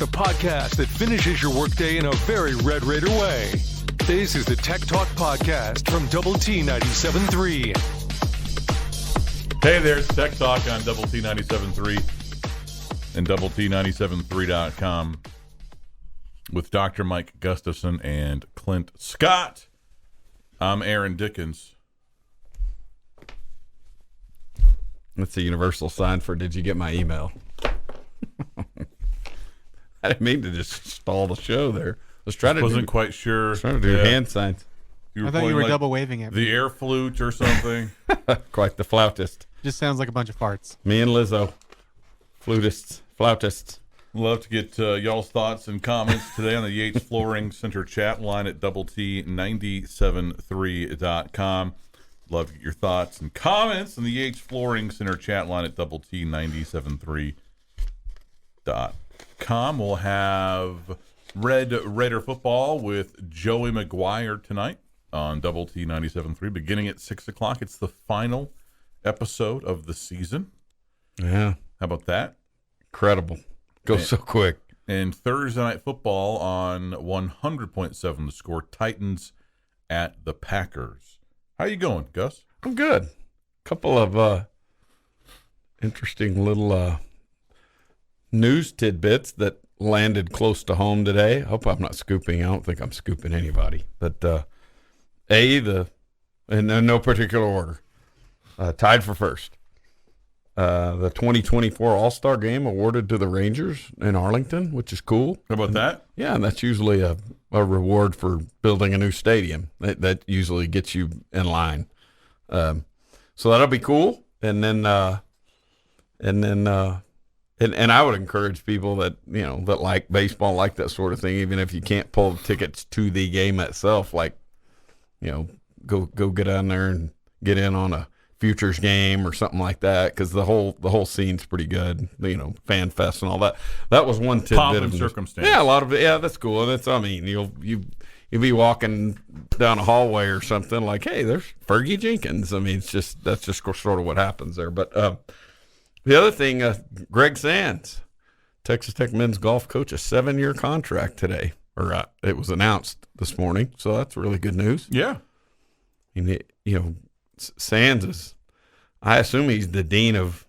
the podcast that finishes your workday in a very Red Raider way. This is the Tech Talk Podcast from Double T 97.3. Hey there, it's Tech Talk on Double T 97.3 and Double T 97.3.com with Dr. Mike Gustafson and Clint Scott. I'm Aaron Dickens. That's a universal sign for did you get my email? I didn't mean to just stall the show there. Wasn't quite sure. Trying to do hand signs. I thought you were double waving at me. The air flute or something. Quite the flautist. Just sounds like a bunch of farts. Me and Lizzo. Flautists. Love to get y'all's thoughts and comments today on the Yates Flooring Center chat line at Double T 97.3.com. Love to get your thoughts and comments on the Yates Flooring Center chat line at Double T 97.3.com. We'll have Red Raider football with Joey McGuire tonight on Double T 97.3 beginning at 6 o'clock. It's the final episode of the season. Yeah. How about that? Incredible. Goes so quick. And Thursday night football on 100.7 The Score, Titans at the Packers. How you going, Gus? I'm good. Couple of interesting little news tidbits that landed close to home today. I hope I'm not scooping. I don't think I'm scooping anybody. But in no particular order, tied for first. The 2024 All Star Game awarded to the Rangers in Arlington, which is cool. How about that? Yeah, and that's usually a reward for building a new stadium. That usually gets you in line. So that'll be cool. And I would encourage people that that like baseball, like that sort of thing, even if you can't pull tickets to the game itself, go get down there and get in on a futures game or something like that, because the whole scene's pretty good. Fan fest and all that. That was one tidbit Pomp and of circumstance. Yeah, a lot of it. Yeah, that's cool. And you'll be walking down a hallway or something like, hey, there's Fergie Jenkins. That's just sort of what happens there. But the other thing, Greg Sands, Texas Tech men's golf coach, a 7-year contract today, or it was announced this morning. So that's really good news. Yeah. Sands is, I assume he's the dean of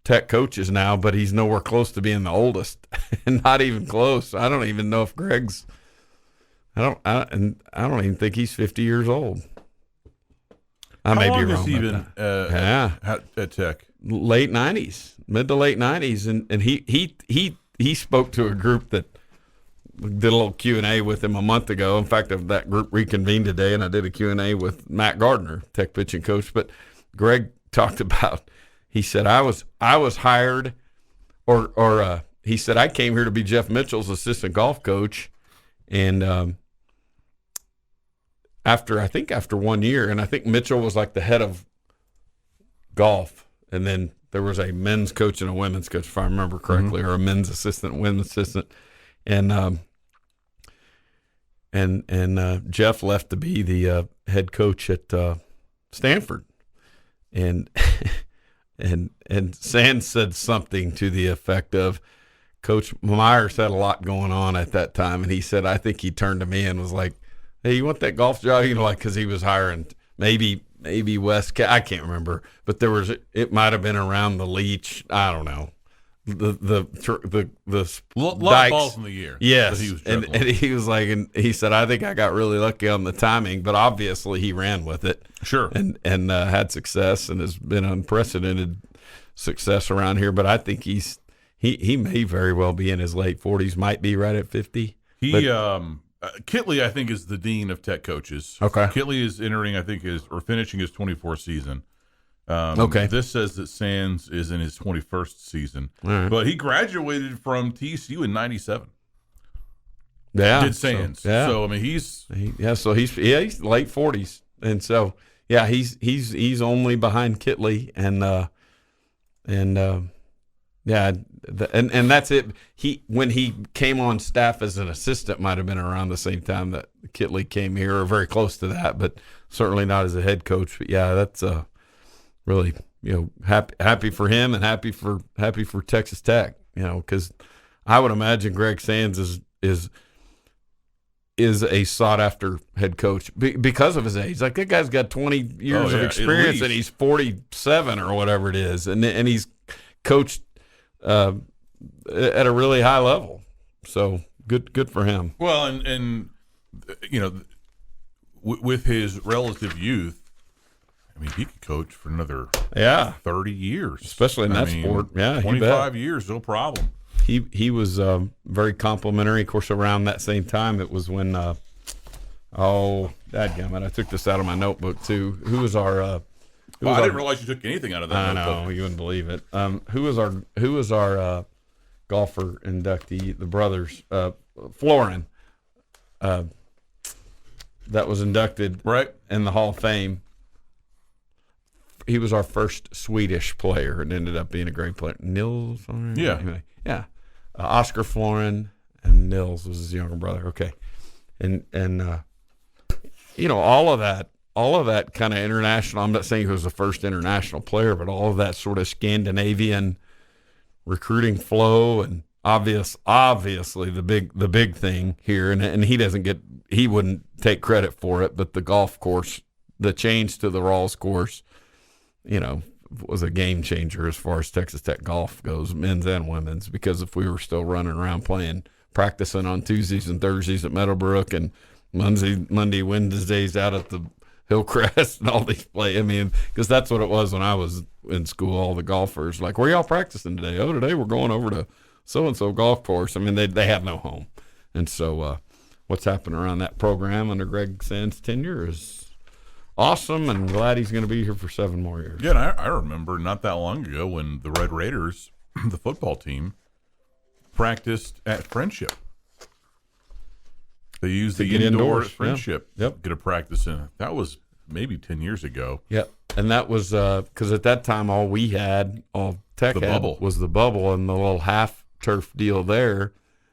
Tech coaches now, but he's nowhere close to being the oldest, and not even close. I don't even know if Greg's. I don't even think he's 50 years old. I may be wrong. How long has he been at Tech? Late 90s, mid to late 90s, and he spoke to a group that did a little Q&A with him a month ago. In fact, that group reconvened today, and I did a Q&A with Matt Gardner, Tech pitching coach. But Greg talked about, he said, I was hired, or he said, I came here to be Jeff Mitchell's assistant golf coach, and after 1 year, and I think Mitchell was like the head of golf, and then there was a men's coach and a women's coach, if I remember correctly, or a men's assistant, women's assistant. And Jeff left to be the head coach at Stanford, and Sands said something to the effect of, Coach Myers had a lot going on at that time, and he said, I think he turned to me and was like, hey, you want that golf job? Because he was hiring maybe West. I can't remember, but it might have been around the Leach. I don't know. The lot of balls in the year. Yes, and he was like, and he said, I think I got really lucky on the timing, but obviously he ran with it. Sure, and had success, and has been unprecedented success around here. But I think he may very well be in his late 40s, might be right at 50. Kitley, I think, is the dean of Tech coaches. Okay, Kitley is entering, I think, finishing his 24th season. Okay. This says that Sands is in his 21st season, but he graduated from TCU in '97. Yeah, did Sands? So he's late 40s, and so he's only behind Kitley, and that's it. When he came on staff as an assistant, might have been around the same time that Kitley came here, or very close to that, but certainly not as a head coach. But yeah, that's really, happy for him, and happy for Texas Tech, because I would imagine Greg Sands is a sought after head coach because of his age. Like, that guy's got 20 years of experience, and he's 47 or whatever it is, and he's coached at a really high level. So good for him. Well, and you know, with his relative youth, I mean, he could coach for another 30 years, especially in that sport. Yeah, 25 years, no problem. He was very complimentary. Of course, around that same time, it was when dadgummit, I took this out of my notebook too. Who was our? I didn't realize you took anything out of that. I know, you wouldn't believe it. Who was our golfer inductee? The brothers, Florin. That was inducted in the Hall of Fame. He was our first Swedish player and ended up being a great player. Nils? Anyway, yeah. Oscar Florin and Nils was his younger brother. Okay. And all of that kind of international, I'm not saying he was the first international player, but all of that sort of Scandinavian recruiting flow, and obviously the big thing here, and he wouldn't take credit for it, but the golf course, the change to the Rawls course, was a game changer as far as Texas Tech golf goes, men's and women's, because if we were still running around practicing on Tuesdays and Thursdays at Meadowbrook and Monday, Wednesdays out at the Hillcrest and all these because that's what it was when I was in school. All the golfers, like, where y'all practicing today? Oh, today we're going over to so-and-so golf course. They have no home. And so what's happened around that program under Greg Sands' tenure is awesome, and glad he's going to be here for 7 more years. Yeah, and I remember not that long ago when the Red Raiders, the football team, practiced at Friendship. They used the indoor at Friendship. Yep. Get a practice in. That was maybe 10 years ago. Yep. And that was because at that time all Tech had was the bubble and the little half turf deal there.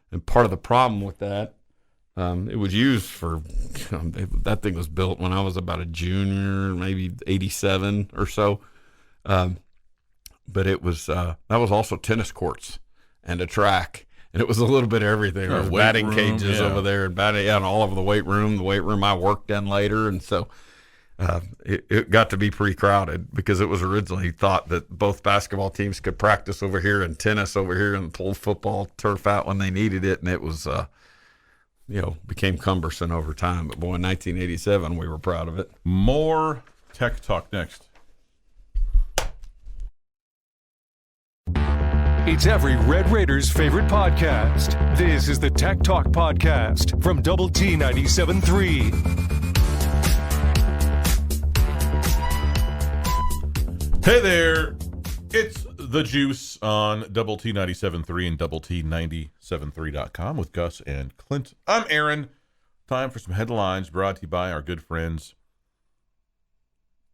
And part of the problem with that, it was used for, that thing was built when I was about a junior, maybe 87 or so. But it was, that was also tennis courts and a track. And it was a little bit of everything. There was batting cages over there and and all over the weight room I worked in later. And so it got to be pretty crowded because it was originally thought that both basketball teams could practice over here and tennis over here and pull football turf out when they needed it. And it was, became cumbersome over time. But boy, in 1987, we were proud of it. More Tech Talk next. It's every Red Raiders' favorite podcast. This is the Tech Talk Podcast from Double T 97.3. Hey there. It's The Juice on Double T 97.3 and Double T 97.3.com with Gus and Clint. I'm Aaron. Time for some headlines brought to you by our good friends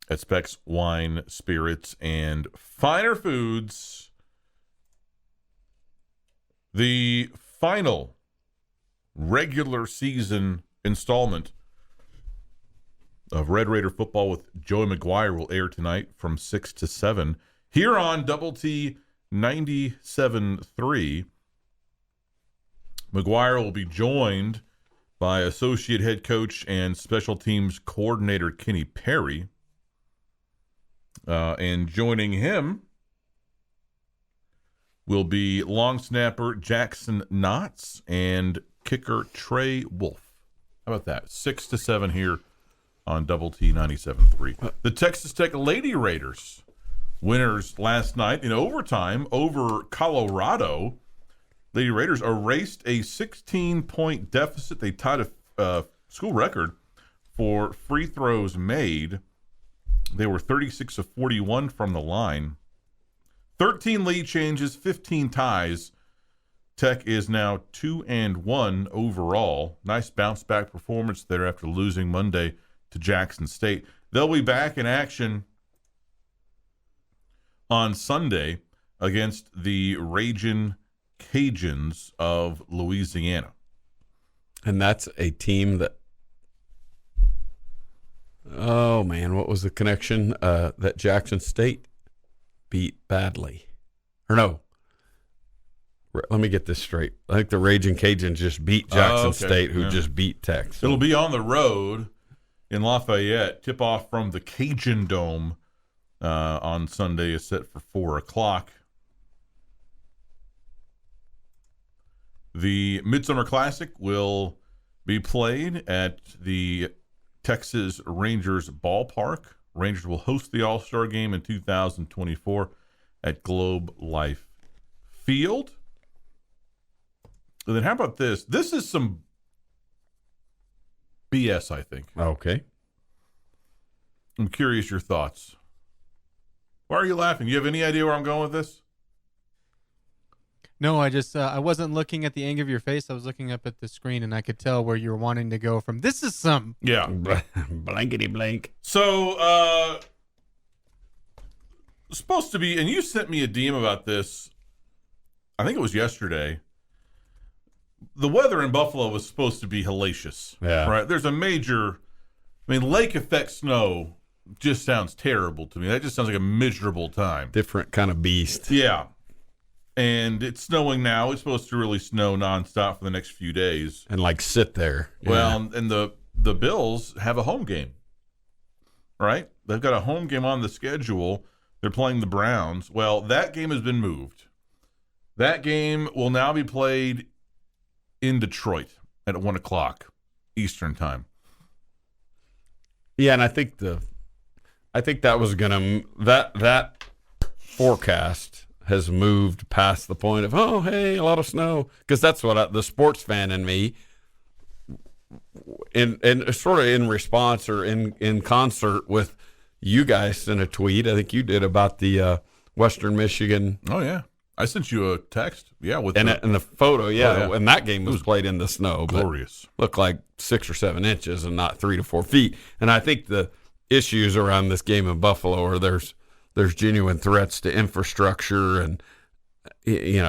at Specs Wine, Spirits, and Finer Foods. The final regular season installment of Red Raider football with Joey McGuire will air tonight from 6 to 7 here on Double T 97.3. McGuire will be joined by associate head coach and special teams coordinator Kenny Perry. And joining him will be long snapper Jackson Knotts and kicker Trey Wolf. How about that? 6 to 7 here on Double T 97.3. The Texas Tech Lady Raiders, winners last night in overtime over Colorado. Lady Raiders erased a 16-point deficit. They tied a school record for free throws made. They were 36 of 41 from the line. 13 lead changes, 15 ties. Tech is now 2-1 overall. Nice bounce back performance there after losing Monday to Jackson State. They'll be back in action on Sunday against the Ragin' Cajuns of Louisiana. And that's a team that, oh man, what was the connection? That Jackson State beat badly. Or no, Let me get this straight. I think the Raging Cajuns just beat Jackson State, who just beat Tech. So. It'll be on the road in Lafayette. Tip-off from the Cajun Dome on Sunday is set for 4 o'clock. The Midsummer Classic will be played at the Texas Rangers ballpark. Rangers will host the All Star Game in 2024 at Globe Life Field. And then how about this? This is some BS, I think. Okay. I'm curious your thoughts. Why are you laughing? You have any idea where I'm going with this? No, I just I wasn't looking at the angle of your face. I was looking up at the screen, and I could tell where you were wanting to go from. This is some. Yeah. Blankety blank. So, supposed to be, and you sent me a DM about this, I think it was yesterday. The weather in Buffalo was supposed to be hellacious. Yeah. Right? There's a major, lake effect snow just sounds terrible to me. That just sounds like a miserable time. Different kind of beast. Yeah. And it's snowing now. It's supposed to really snow nonstop for the next few days. And sit there. Well, and the Bills have a home game, right? They've got a home game on the schedule. They're playing the Browns. Well, that game has been moved. That game will now be played in Detroit at 1 o'clock Eastern time. Yeah, and I think that was gonna that forecast has moved past the point of, oh, hey, a lot of snow. Because that's what the sports fan in me, in sort of in response or in concert with you guys in a tweet, I think you did, about the Western Michigan. Oh, yeah. I sent you a text. Yeah. And the photo, yeah. Oh, yeah. And that game was played in the snow. Glorious. Looked like 6 or 7 inches and not 3 to 4 feet. And I think the issues around this game in Buffalo are there's genuine threats to infrastructure, and they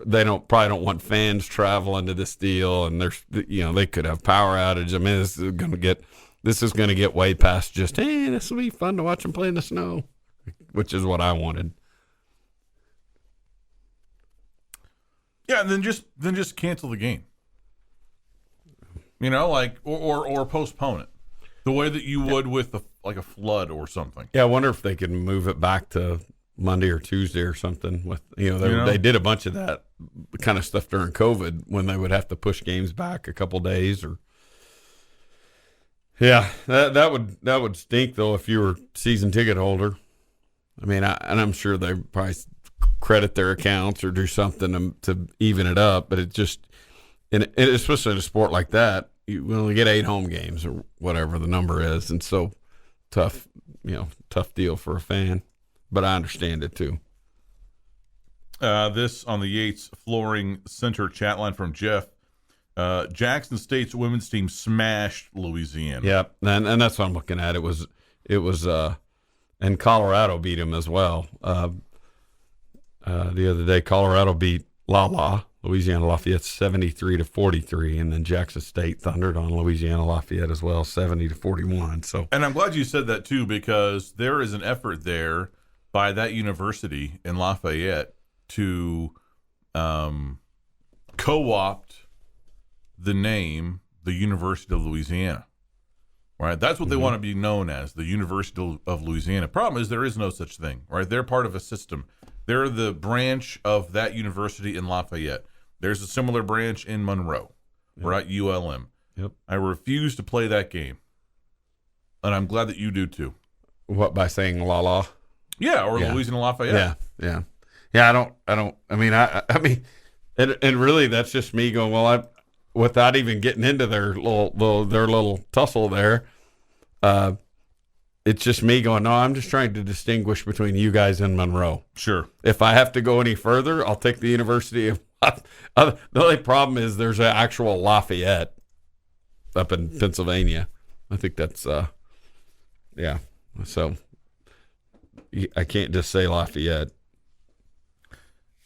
probably don't want fans traveling to this deal, and they could have power outage. I mean, this is going to get way past just, hey, this will be fun to watch them play in the snow, which is what I wanted. Yeah, and then just cancel the game. Or postpone it. The way that you would with a flood or something. Yeah, I wonder if they could move it back to Monday or Tuesday or something. With they did a bunch of that kind of stuff during COVID when they would have to push games back a couple days. Or yeah, that would stink though if you were a season ticket holder. I mean, I'm sure they probably credit their accounts or do something to even it up, but it just, and especially in a sport like that, you only get 8 home games or whatever the number is, and so tough deal for a fan. But I understand it too. This on the Yates Flooring Center chat line from Jeff. Jackson State's women's team smashed Louisiana. Yep, and that's what I'm looking at. It was, and Colorado beat them as well. The other day, Colorado beat Louisiana Lafayette 73-43, and then Jackson State thundered on Louisiana Lafayette as well, 70-41. So, and I'm glad you said that too, because there is an effort there by that university in Lafayette to co-opt the name the University of Louisiana. Right, that's what they want to be known as, the University of Louisiana. Problem is, there is no such thing. Right, they're part of a system. They're the branch of that university in Lafayette. There's a similar branch in Monroe, right? ULM. Yep. I refuse to play that game, and I'm glad that you do too. What, by saying la? Yeah, or Louisiana Lafayette. Yeah. I don't. I mean, and really, that's just me going, well, without even getting into their little tussle there. It's just me going, no, I'm just trying to distinguish between you guys and Monroe. Sure. If I have to go any further, I'll take the University of the only problem is there's an actual Lafayette up in Pennsylvania. I think that's, yeah. So I can't just say Lafayette.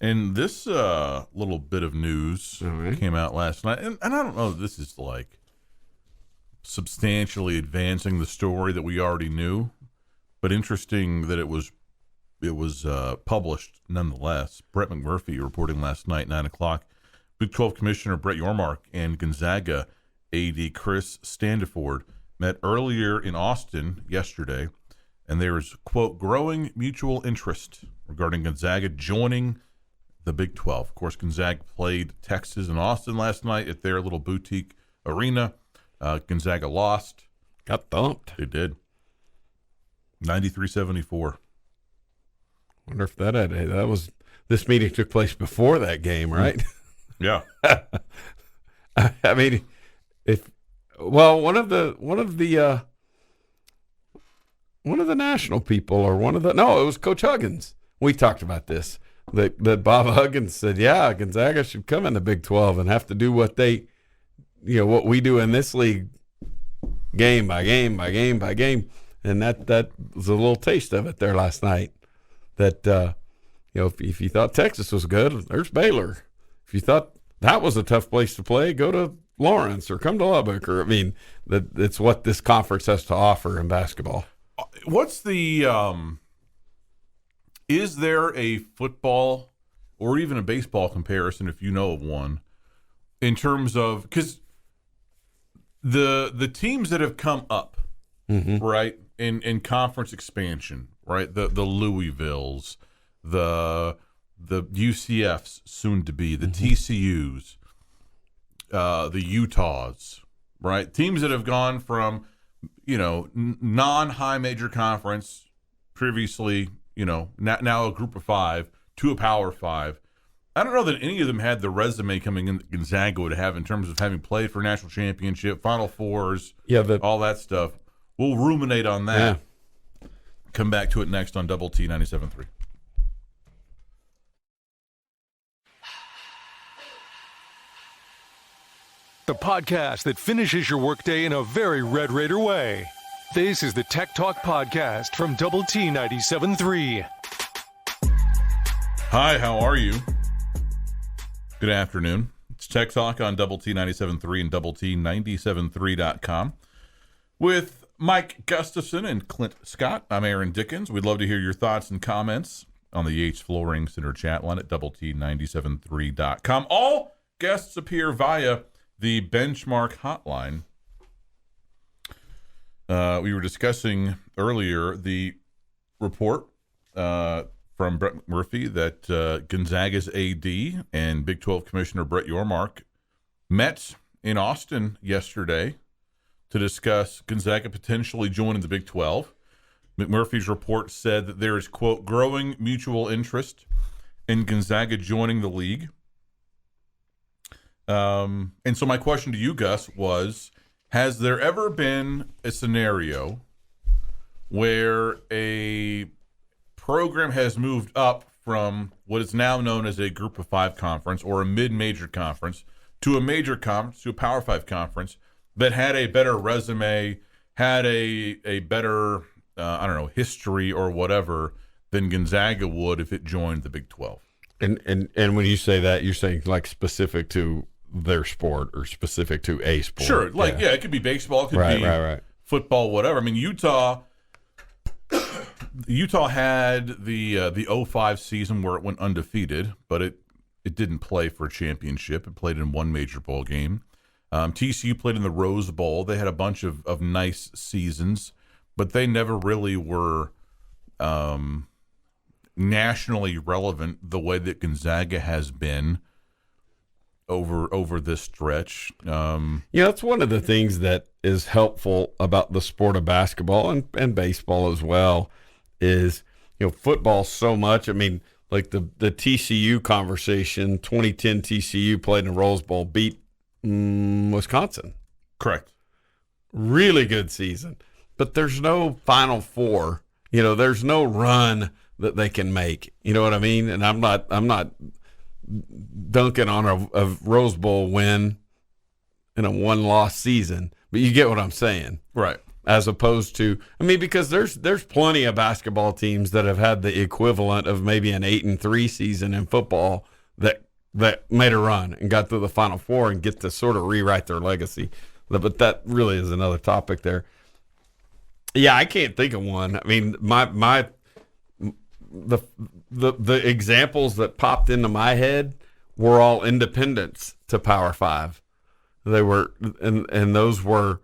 And this little bit of news came out last night, and I don't know if this is like substantially advancing the story that we already knew, but interesting that it was it was published nonetheless. Brett McMurphy reporting last night, 9 o'clock. Big 12 Commissioner Brett Yormark and Gonzaga AD Chris Standiford met earlier in Austin yesterday, and there is, quote, growing mutual interest regarding Gonzaga joining the Big 12. Of course, Gonzaga played Texas and Austin last night at their little boutique arena. Gonzaga lost. Got thumped. They did. 93-74. Wonder if this meeting took place before that game, right? Yeah. I mean, one of the national people, or it was Coach Huggins. We talked about this. That Bob Huggins said, yeah, Gonzaga should come in the Big 12 and have to do what what we do in this league, game by game by game by game. And that was a little taste of it there last night. That if you thought Texas was good, there's Baylor. If you thought that was a tough place to play, go to Lawrence or come to Lubbock. Or it's what this conference has to offer in basketball. What's the is there a football or even a baseball comparison, if you know of one, in terms of, because the teams that have come up, right, in conference expansion, right, the Louisvilles, the UCFs, soon to be the TCUs, the Utahs, right, teams that have gone from non-high major conference previously, now a group of 5 to a power 5. I don't know that any of them had the resume coming in that Gonzaga would have in terms of having played for a national championship, Final Fours, all that stuff. We'll ruminate on that. Yeah. Come back to it next on Double T 97.3. The podcast that finishes your workday in a very Red Raider way. This is the Tech Talk Podcast from Double T 97.3. Hi, how are you? Good afternoon. It's Tech Talk on Double T 97.3 and Double T 97.3.com with Mike Gustafson and Clint Scott. I'm Aaron Dickens. We'd love to hear your thoughts and comments on the Yates Flooring Center chat line at Double T 97.3.com. All guests appear via the Benchmark hotline. We were discussing earlier the report from Brett Murphy that Gonzaga's AD and Big 12 Commissioner Brett Yormark met in Austin yesterday to discuss Gonzaga potentially joining the Big 12. McMurphy's report said that there is, quote, growing mutual interest in Gonzaga joining the league. And so my question to you, Gus, was, has there ever been a scenario where a program has moved up from what is now known as a Group of 5 conference or a mid-major conference to a major conference, to a Power 5 conference, that had a better resume, had a better, history or whatever than Gonzaga would if it joined the Big 12? And when you say that, you're saying like specific to their sport or specific to a sport? Sure. It could be baseball, it could be football, whatever. I mean, Utah had the 05 season where it went undefeated, but it didn't play for a championship. It played in one major bowl game. TCU played in the Rose Bowl. They had a bunch of nice seasons, but they never really were nationally relevant the way that Gonzaga has been over this stretch. That's one of the things that is helpful about the sport of basketball and baseball as well is, football so much. I mean, like the TCU conversation, 2010 TCU played in the Rose Bowl, beat Wisconsin. Correct. Really good season. But there's no Final Four. There's no run that they can make. You know what I mean? And I'm not dunking on a Rose Bowl win in a one-loss season, but you get what I'm saying. Right. As opposed to, because there's plenty of basketball teams that have had the equivalent of maybe an 8-3 season in football that made a run and got to the Final Four and get to sort of rewrite their legacy. But that really is another topic there. Yeah, I can't think of one. I mean, the examples that popped into my head were all independents to Power Five. They were, and those were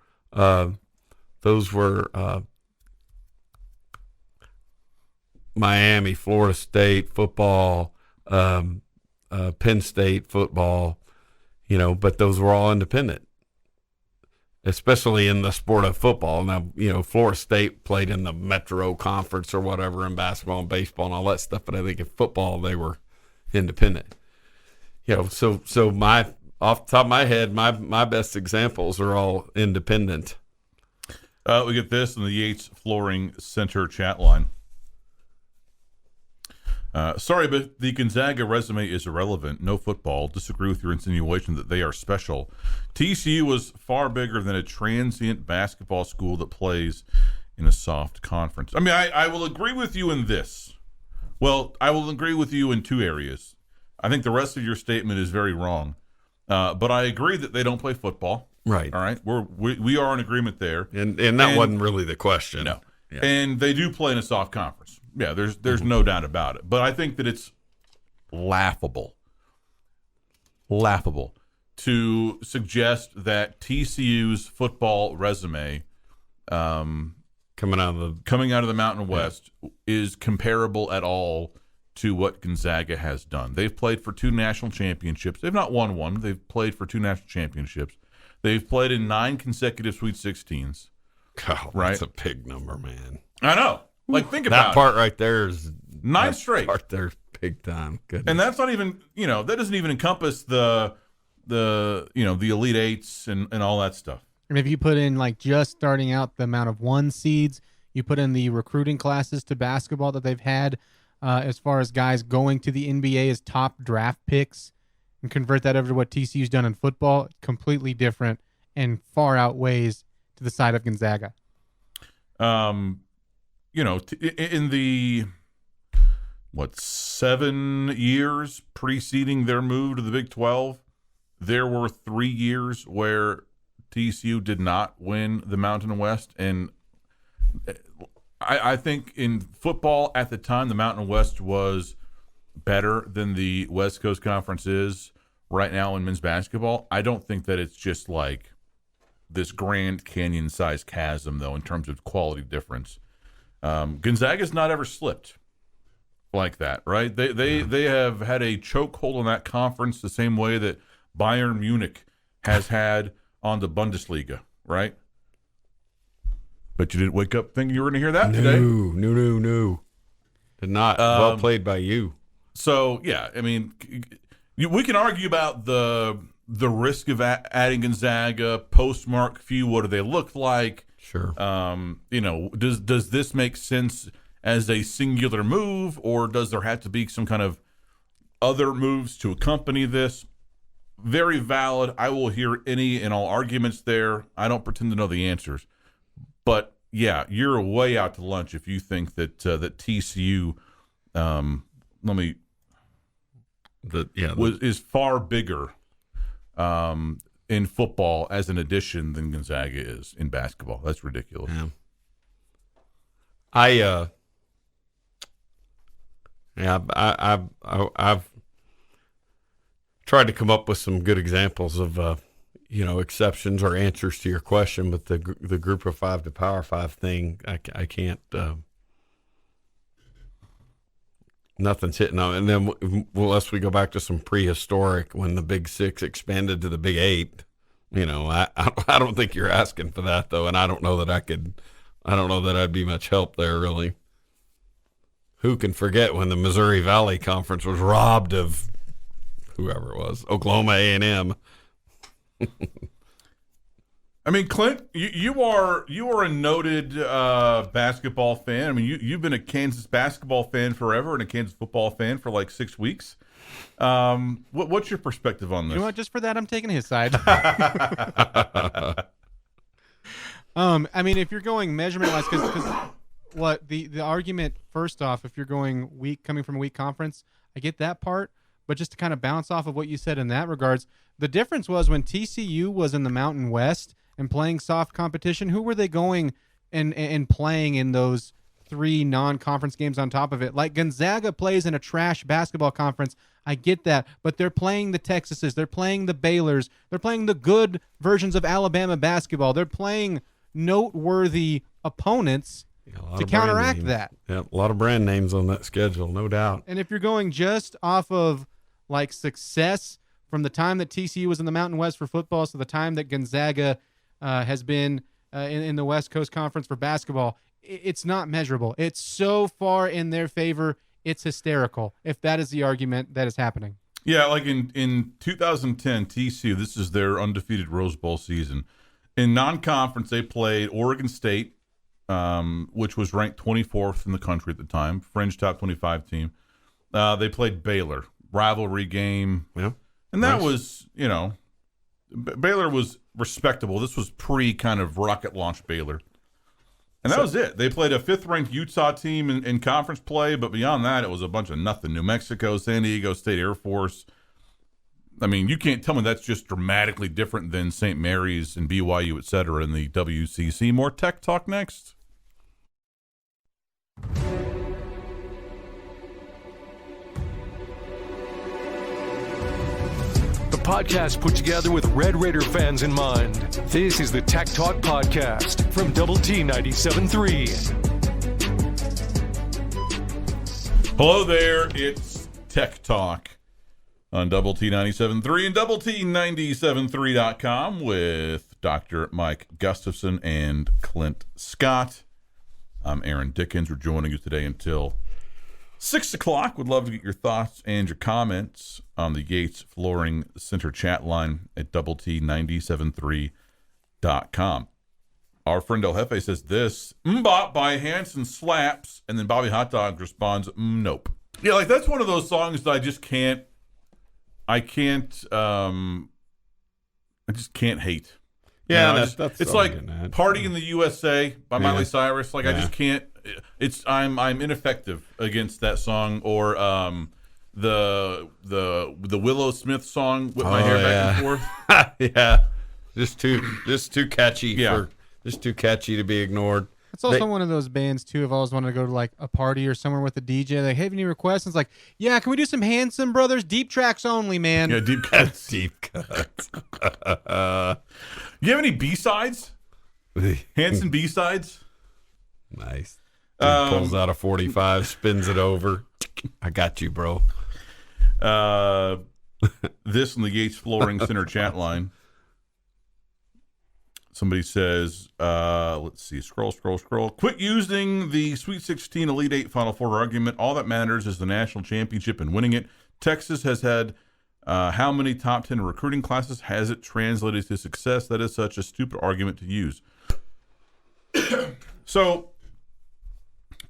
Miami, Florida State football, Penn State football, but those were all independent, especially in the sport of football. Now, Florida State played in the Metro Conference or whatever in basketball and baseball and all that stuff, but I think in football they were independent. So my off the top of my head, my best examples are all independent. We get this in the Yates Flooring Center chat line. Sorry, but the Gonzaga resume is irrelevant. No football. Disagree with your insinuation that they are special. TCU was far bigger than a transient basketball school that plays in a soft conference. I mean, I will agree with you in this. Well, I will agree with you in two areas. I think the rest of your statement is very wrong. But I agree that they don't play football. Right. All right. We are in agreement there. And that wasn't really the question. No. Yeah. And they do play in a soft conference. Yeah, there's no doubt about it. But I think that it's laughable to suggest that TCU's football resume coming out of the Mountain West is comparable at all to what Gonzaga has done. They've played for 2 national championships. They've not won one. They've played for 2 national championships. They've played in 9 consecutive Sweet 16s. God, right? That's a big number, man. I know. Like, think about that part right there is 9 straight. Part there's big time. Goodness. And that's not even, that doesn't even encompass the Elite Eights and all that stuff. And if you put in just starting out the amount of 1 seeds, you put in the recruiting classes to basketball that they've had, as far as guys going to the NBA as top draft picks, and convert that over to what TCU's done in football, completely different and far outweighs to the side of Gonzaga. In the 7 years preceding their move to the Big 12, there were 3 years where TCU did not win the Mountain West, and I think in football at the time, the Mountain West was better than the West Coast Conference is right now in men's basketball. I don't think that it's just like this Grand Canyon-sized chasm, though, in terms of quality difference. Gonzaga's not ever slipped like that, right? They have had a chokehold on that conference the same way that Bayern Munich has had on the Bundesliga, right? But you didn't wake up thinking you were going to hear that today. No. Did not. Well played by you. So, yeah, I mean, we can argue about the risk of adding Gonzaga, postmark few, what do they look like? Sure. Does this make sense as a singular move, or does there have to be some kind of other moves to accompany this? Very valid. I will hear any and all arguments there. I don't pretend to know the answers. But, yeah, you're way out to lunch if you think that TCU is far bigger in football as an addition than Gonzaga is in basketball. That's ridiculous. Yeah. I've tried to come up with some good examples of exceptions or answers to your question, but the group of 5 to Power 5 thing, I can't. Nothing's hitting on. And then unless we go back to some prehistoric when the Big 6 expanded to the Big 8, I don't think you're asking for that though, and I don't know that I'd be much help there really. Who can forget when the Missouri Valley Conference was robbed of whoever it was, Oklahoma A&M? I mean, Clint, you are a noted basketball fan. I mean, you've been a Kansas basketball fan forever and a Kansas football fan for like 6 weeks. What's your perspective on this? You know what? Just for that, I'm taking his side. I mean, if you're going measurement-wise, because what the argument, first off, if you're going coming from a weak conference, I get that part. But just to kind of bounce off of what you said in that regards, the difference was when TCU was in the Mountain West and playing soft competition, who were they going and playing in those 3 non-conference games on top of it. Like Gonzaga plays in a trash basketball conference. I get that, but they're playing the Texases, they're playing the Baylors, they're playing the good versions of Alabama basketball. They're playing noteworthy opponents to counteract that. Yeah, a lot of brand names on that schedule, no doubt. And if you're going just off of like success from the time that TCU was in the Mountain West for football to the time that Gonzaga has been in the West Coast Conference for basketball, it's not measurable. It's so far in their favor, it's hysterical, if that is the argument that is happening. Yeah, like in 2010, TCU, this is their undefeated Rose Bowl season. In non-conference, they played Oregon State, which was ranked 24th in the country at the time, fringe top 25 team. They played Baylor, rivalry game. Yeah. And that was, Baylor was respectable. This was kind of rocket launch Baylor. And that was it. They played a 5th-ranked Utah team in conference play, but beyond that, it was a bunch of nothing. New Mexico, San Diego State Air Force. I mean, you can't tell me that's just dramatically different than St. Mary's and BYU, et cetera, in the WCC. More Tech Talk next. The podcast put together with Red Raider fans in mind. This is the Tech Talk Podcast from Double T 97.3. Hello there. It's Tech Talk on Double T 97.3 and Double T 97.3.com with Dr. Mike Gustafson and Clint Scott. I'm Aaron Dickens. We're joining you today until 6 o'clock. Would love to get your thoughts and your comments on the Yates Flooring Center chat line at Double T 97.3.com. Our friend El Jefe says this, Mbop by Hanson slaps, and then Bobby Hot Dog responds, nope. Yeah, like that's one of those songs that I just can't hate. Yeah, that's it's like Party in the USA by Miley Cyrus. Like I just can't. I'm ineffective against that song, or the Willow Smith song with my hair back and forth. Yeah, just too catchy just too catchy to be ignored. It's also one of those bands too. I've always wanted to go to like a party or somewhere with a DJ. Like, hey, have any requests? And it's like, yeah, can we do some Hanson Brothers deep tracks only, man? Yeah, deep cuts. Deep cuts. You have any B-sides? Hanson B-sides? Nice. Dude pulls out a 45, spins it over. I got you, bro. This in the Yates Flooring Center chat line. Somebody says, let's see, scroll. Quit using the Sweet 16 Elite 8 Final Four argument. All that matters is the national championship and winning it. Texas has had how many top 10 recruiting classes? Has it translated to success? That is such a stupid argument to use. So,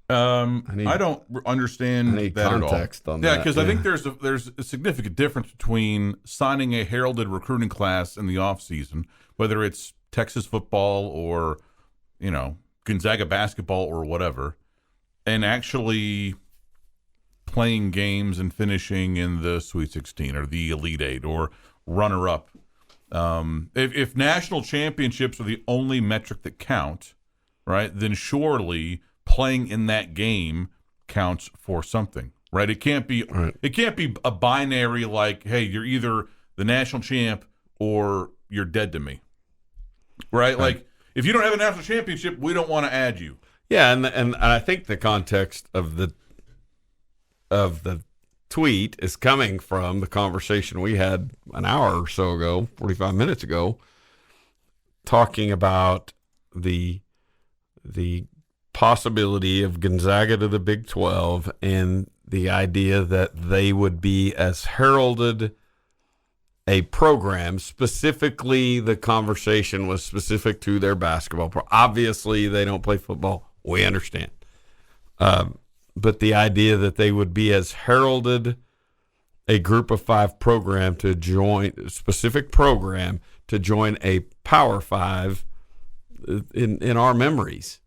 I don't understand that context at all. On yeah, that. because I think there's a significant difference between signing a heralded recruiting class in the offseason, whether it's Texas football or, Gonzaga basketball or whatever, and actually playing games and finishing in the Sweet 16 or the Elite 8 or runner-up. If national championships are the only metric that count, right, then surely playing in that game counts for something, right? It can't be a binary like, hey, you're either the national champ or you're dead to me. Right? Like, if you don't have a national championship, we don't want to add you. Yeah, and I think the context of the tweet is coming from the conversation we had an hour or so ago, 45 minutes ago, talking about the possibility of Gonzaga to the Big 12 and the idea that they would be as heralded a program. Specifically, the conversation was specific to their basketball. Obviously, they don't play football. We understand. But the idea that they would be as heralded a group of 5 program to join a specific program to join a Power 5 in our memories.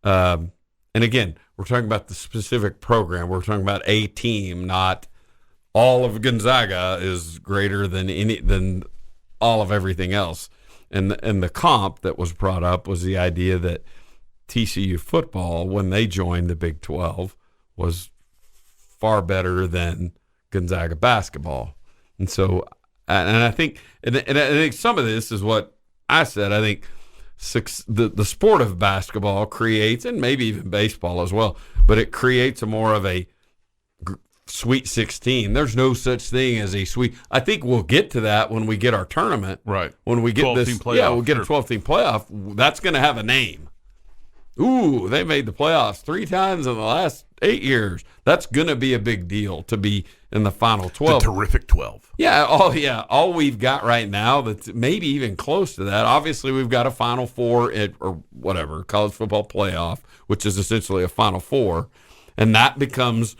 And again, we're talking about the specific program. We're talking about a team, not all of Gonzaga is greater than all of everything else. And the comp that was brought up was the idea that TCU football, when they joined the Big 12, was far better than Gonzaga basketball. And so, and I think some of this is what I said. I think the sport of basketball creates, and maybe even baseball as well, but it creates a more of a Sweet 16. There's no such thing as a sweet. I think we'll get to that when we get our tournament. Right. When we get this, we'll get a 12-team playoff. That's going to have a name. Ooh, they made the playoffs 3 times in the last 8 years. That's going to be a big deal to be in the final 12. The terrific 12. Yeah. All we've got right now that's maybe even close to that. Obviously, we've got a Final Four or whatever, college football playoff, which is essentially a Final Four, and that becomes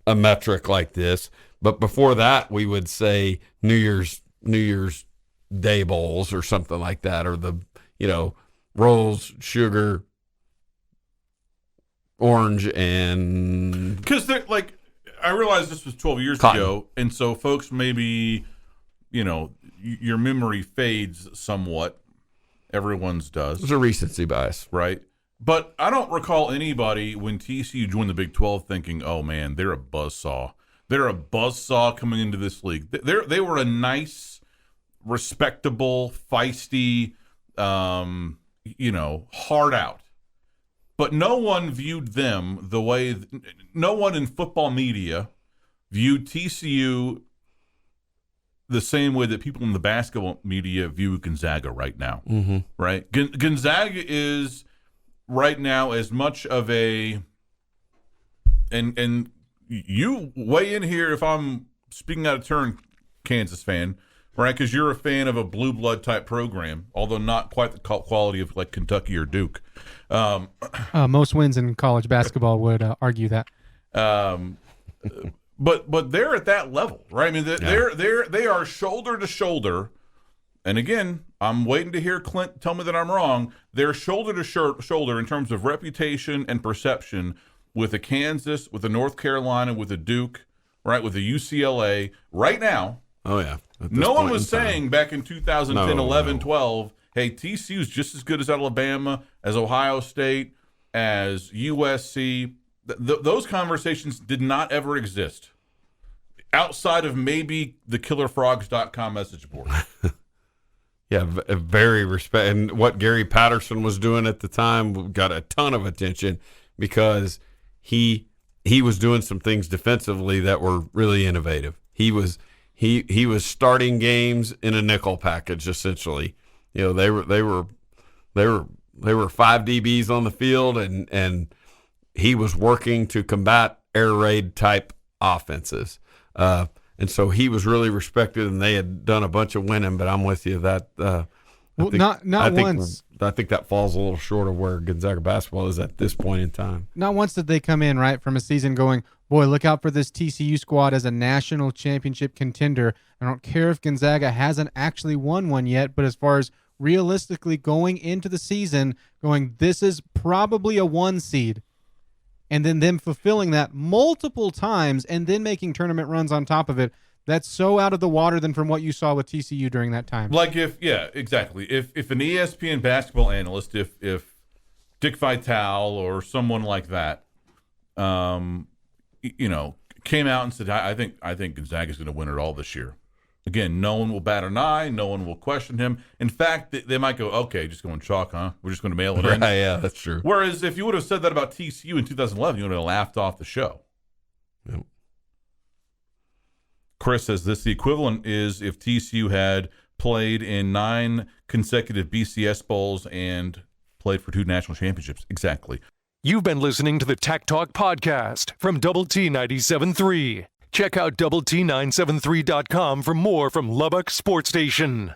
a metric like this. But before that, we would say New Year's Day bowls or something like that, or the rolls, sugar, orange, and because they're like, I realized this was 12 years Cotton. ago, and so folks maybe your memory fades somewhat. Everyone's does. There's a recency bias, right? But I don't recall anybody when TCU joined the Big 12 thinking, "Oh man, they're a buzzsaw. They're a buzzsaw coming into this league." They were a nice, respectable, feisty, hard out. But no one viewed them the way no one in football media viewed TCU the same way that people in the basketball media view Gonzaga right now. Mm-hmm. Right? Gonzaga is right now as much of a and you weigh in here if I'm speaking out of turn, Kansas fan, right? Because you're a fan of a blue blood type program, although not quite the quality of like Kentucky or Duke. Most wins in college basketball would argue that. But they're at that level, right? I mean, they are shoulder to shoulder. And again, I'm waiting to hear Clint tell me that I'm wrong. They're shoulder to shoulder in terms of reputation and perception with a Kansas, with a North Carolina, with a Duke, right, with a UCLA. Right now, oh yeah, no one was saying back in 2010, 11, 12, hey, TCU's just as good as Alabama, as Ohio State, as USC. Those conversations did not ever exist outside of maybe the killerfrogs.com message board. Yeah, very respect. And what Gary Patterson was doing at the time got a ton of attention because he was doing some things defensively that were really innovative. He was starting games in a nickel package essentially. They were 5 DBs on the field, and he was working to combat air raid type offenses. And so he was really respected, and they had done a bunch of winning. But I'm with you that I think that falls a little short of where Gonzaga basketball is at this point in time. Not once did they come in right from a season going, boy, look out for this TCU squad as a national championship contender. I don't care if Gonzaga hasn't actually won one yet, but as far as realistically going into the season, going, this is probably a 1 seed. And then them fulfilling that multiple times and then making tournament runs on top of it. That's so out of the water than from what you saw with TCU during that time. Like exactly. If an ESPN basketball analyst, if Dick Vitale or someone like that, came out and said, I think Gonzaga's going to win it all this year. Again, no one will bat an eye. No one will question him. In fact, they might go, okay, just going chalk, huh? We're just going to mail it in. Right, yeah, that's true. Whereas if you would have said that about TCU in 2011, you would have laughed off the show. Yep. Chris says the equivalent is if TCU had played in 9 consecutive BCS bowls and played for 2 national championships. Exactly. You've been listening to the Tech Talk Podcast from Double T 97.3. Check out Double T973.com for more from Lubbock Sports Station.